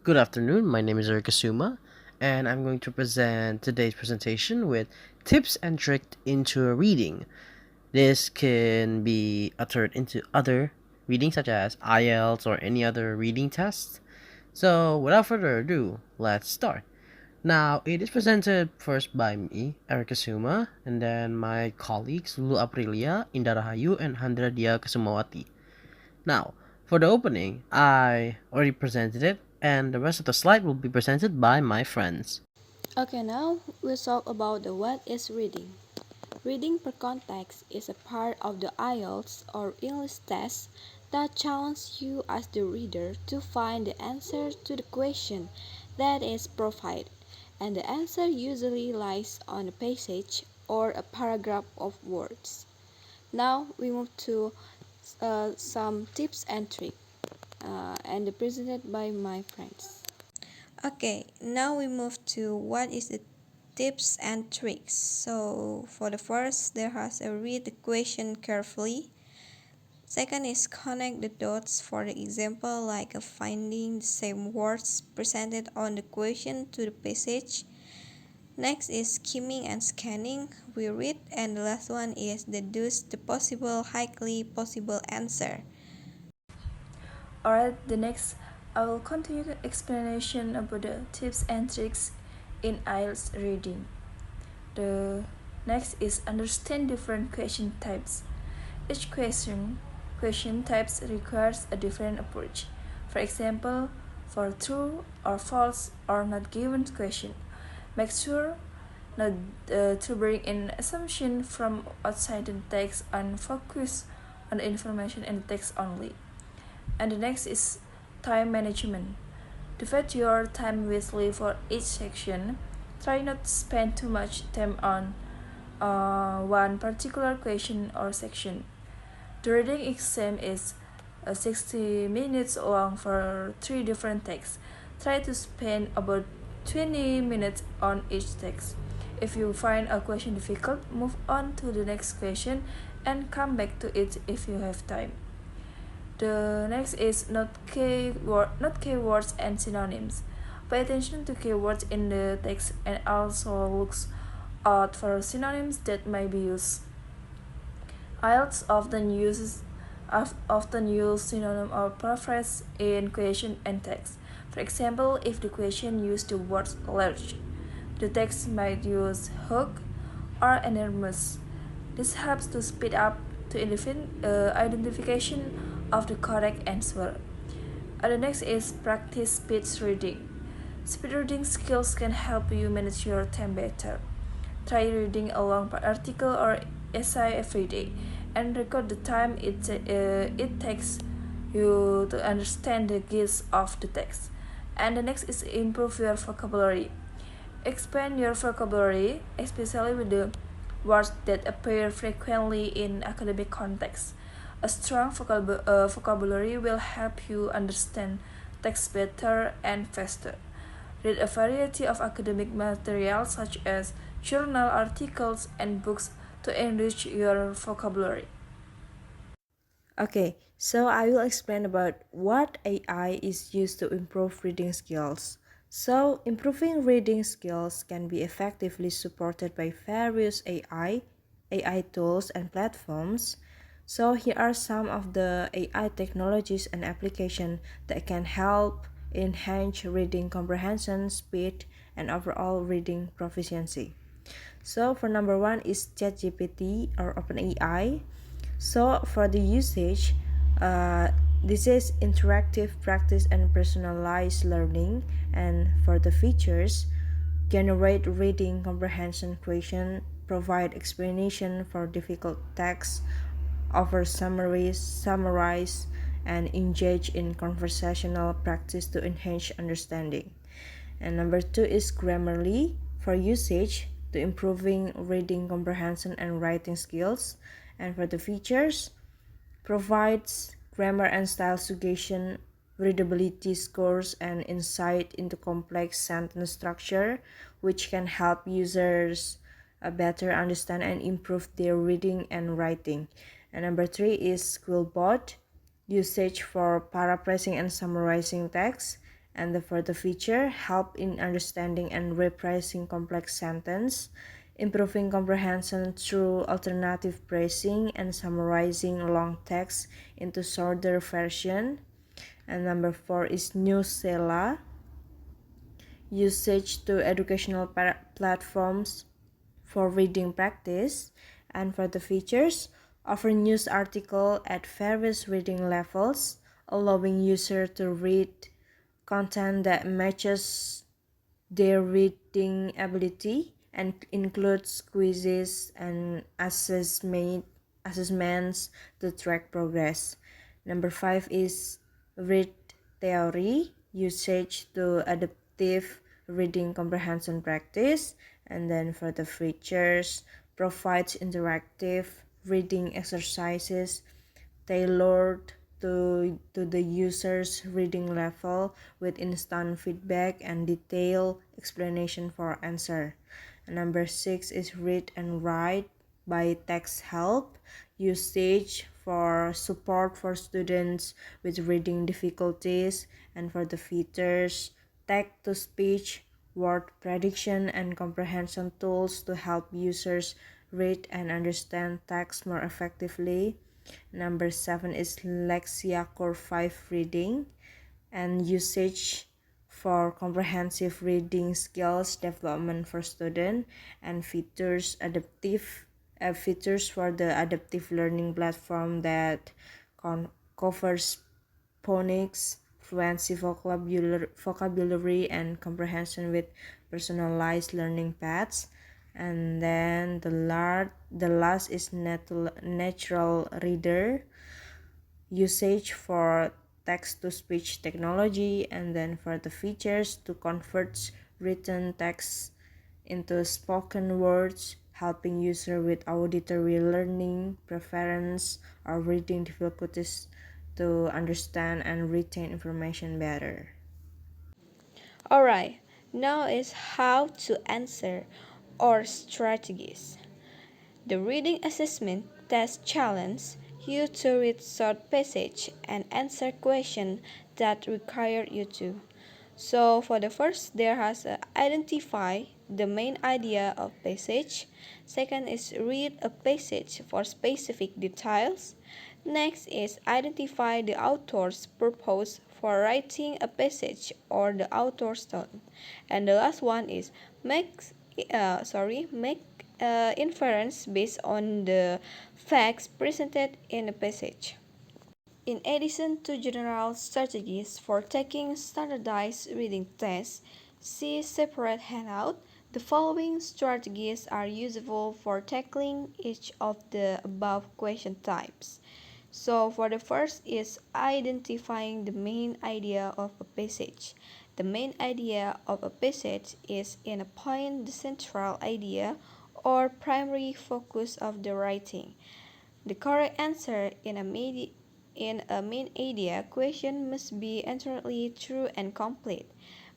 Good afternoon. My name is Suma, and I'm going to present today's presentation with tips and tricks into reading. This can be uttered into other readings such as IELTS or any other reading tests. So, without further ado, let's start. Now, it is presented first by me, Suma, and then my colleagues Lulu Aprilia, Indah Rahayu, and Handra Dia Kesumawati. Now, for the opening, I already presented it, and the rest of the slide will be presented by my friends. Okay, now we'll talk about the what is reading. Reading per context is a part of the IELTS or English test that challenges you as the reader to find the answer to the question that is provided, and the answer usually lies on a passage or a paragraph of words. Now we move to some tips and tricks, and presented by my friends. Okay, now we move to what is the tips and tricks. So for the first, there has a read the question carefully. Second is connect the dots for the example like finding the same words presented on the question to the passage. Next is skimming and scanning. We read, and the last one is deduce the possible highly possible answer. Alright, the next I will continue the explanation about the tips and tricks in IELTS reading. The next is understand different question types. Each question types requires a different approach. For example, for true or false or not given question, make sure not to bring in assumption from outside the text and focus on the information in the text only. And the next is time management. Divide your time wisely for each section. Try not to spend too much time on one particular question or section. The reading exam is 60 minutes long for 3 different texts. Try to spend about 20 minutes on each text. If you find a question difficult, move on to the next question and come back to it if you have time. The next is not keywords and synonyms. Pay attention to keywords in the text and also looks out for synonyms that may be used. IELTS often use synonym or paraphrase in question and text. For example, if the question used the word large, the text might use hook or enormous. This helps to speed up the identification of the correct answer. And the next is practice speed reading. Speed reading skills can help you manage your time better. Try reading a long article or essay every day and record the time it takes you to understand the gist of the text. And the next is improve your vocabulary. Expand your vocabulary, especially with the words that appear frequently in academic contexts. A strong vocabulary will help you understand text better and faster. Read a variety of academic materials such as journal articles and books to enrich your vocabulary. Okay, so I will explain about what AI is used to improve reading skills. So, improving reading skills can be effectively supported by various AI tools and platforms. So, here are some of the AI technologies and applications that can help enhance reading comprehension, speed, and overall reading proficiency. So, for number one is ChatGPT or OpenAI. So for the usage, this is interactive practice and personalized learning. And for the features, generate reading comprehension question, provide explanation for difficult text, offer summaries, summarize, and engage in conversational practice to enhance understanding. And number two is Grammarly for usage to improving reading comprehension and writing skills. And for the features, provides grammar and style suggestion, readability scores, and insight into complex sentence structure, which can help users better understand and improve their reading and writing. And number three is Quillbot, usage for paraphrasing and summarizing text. And the further feature help in understanding and rephrasing complex sentence, improving comprehension through alternative phrasing and summarizing long text into shorter version. And number 4 is Newsela, usage to educational platforms for reading practice. And for the features, offer news article at various reading levels, allowing user to read content that matches their reading ability and includes quizzes and assessments to track progress. Number 5 is read theory, usage to adaptive reading comprehension practice. And then for the features, provides interactive reading exercises tailored to the user's reading level with instant feedback and detailed explanation for answer. And number 6 is read and write by text help, usage for support for students with reading difficulties. And for the features, text to speech, word prediction and comprehension tools to help users read and understand text more effectively. Number 7 is Lexia Core 5 reading and usage for comprehensive reading skills development for students. And features for the adaptive learning platform that covers phonics, fluency, vocabulary and comprehension with personalized learning paths. And then the last is natural reader, usage for text to speech technology. And then for the features to convert written text into spoken words, helping user with auditory learning preference or reading difficulties to understand and retain information better. Alright, now is how to answer or strategies. The reading assessment test challenge you to read short passage and answer questions that require you to. So for the first, there has identify the main idea of passage. Second is read a passage for specific details. Next is identify the author's purpose for writing a passage or the author's tone. And the last one is make inference based on the facts presented in the passage. In addition to general strategies for taking standardized reading tests, see separate handout. The following strategies are useful for tackling each of the above question types. So for the first is identifying the main idea of a passage. The main idea of a passage is in a point the central idea or primary focus of the writing. The correct answer in a main idea question must be entirely true and complete.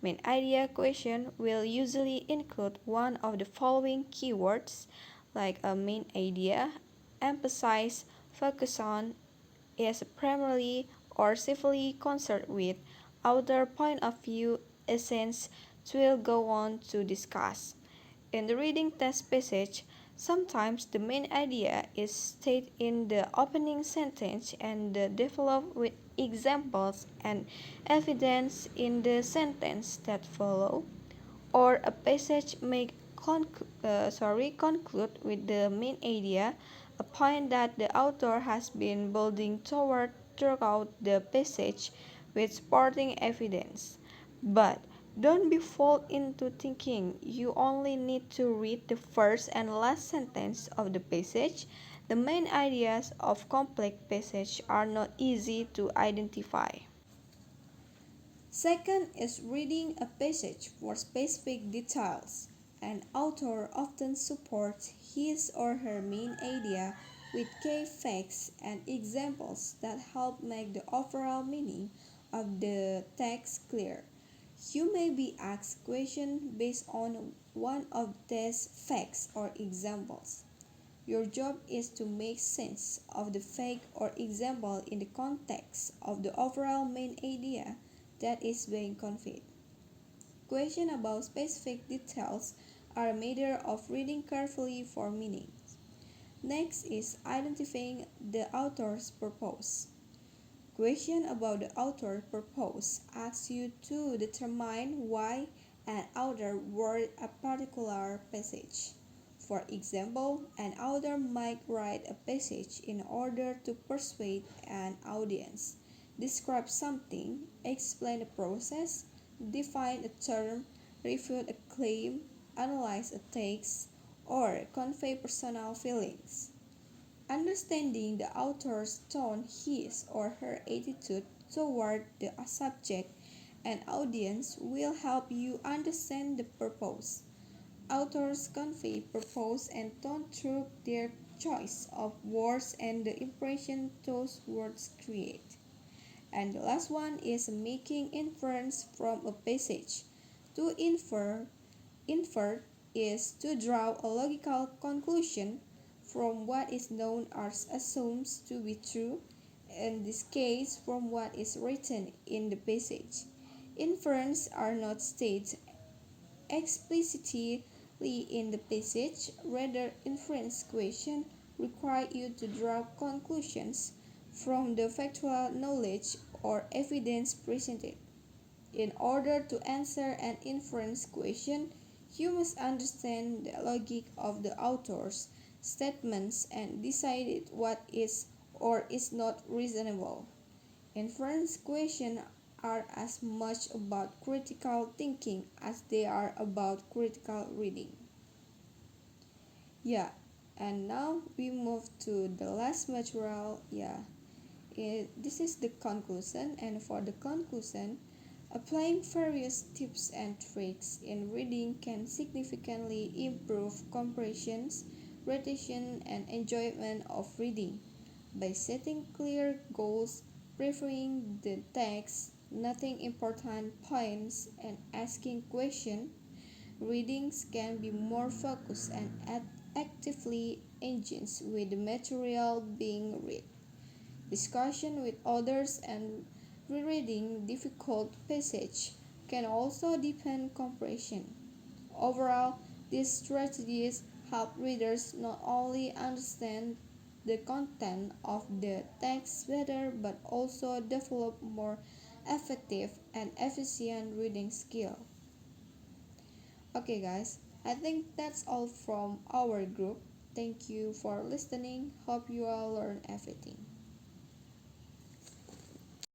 Main idea question will usually include one of the following keywords like a main idea, emphasize, focus on, is primarily or chiefly concerned with, outer point of view, essence, will go on to discuss. In the reading test passage, sometimes the main idea is stated in the opening sentence and developed with examples and evidence in the sentence that follow, or a passage may conclude with the main idea, a point that the author has been building toward throughout the passage with supporting evidence. But don't be fooled into thinking you only need to read the first and last sentence of the passage. The main ideas of complex passage are not easy to identify. Second is reading a passage for specific details. An author often supports his or her main idea with key facts and examples that help make the overall meaning of the text clear. You may be asked questions based on one of these facts or examples. Your job is to make sense of the fact or example in the context of the overall main idea. that is being conveyed. Questions about specific details are a matter of reading carefully for meaning. Next is identifying the author's purpose. Question about the author's purpose asks you to determine why an author wrote a particular passage. For example, an author might write a passage in order to persuade an audience, describe something, explain a process, define a term, refute a claim, analyze a text, or convey personal feelings. Understanding the author's tone, his or her attitude toward the subject and audience will help you understand the purpose. Authors convey purpose and tone through their choice of words and the impression those words create. And the last one is making inference from a passage. To infer is to draw a logical conclusion from what is known or assumed to be true, in this case from what is written in the passage. Inferences are not stated explicitly in the passage, rather inference questions require you to draw conclusions from the factual knowledge or evidence presented. In order to answer an inference question, you must understand the logic of the author's statements and decide what is or is not reasonable. Inference questions are as much about critical thinking as they are about critical reading. Yeah, and now we move to the last material. This is the conclusion, and for the conclusion, applying various tips and tricks in reading can significantly improve comprehension, retention, and enjoyment of reading. By setting clear goals, preferring the text, noting important points, and asking questions, readings can be more focused and actively engaged with the material being read. Discussion with others and rereading difficult passages can also deepen comprehension. Overall, these strategies help readers not only understand the content of the text better but also develop more effective and efficient reading skill. Okay guys, I think that's all from our group. Thank you for listening. Hope you all learn everything.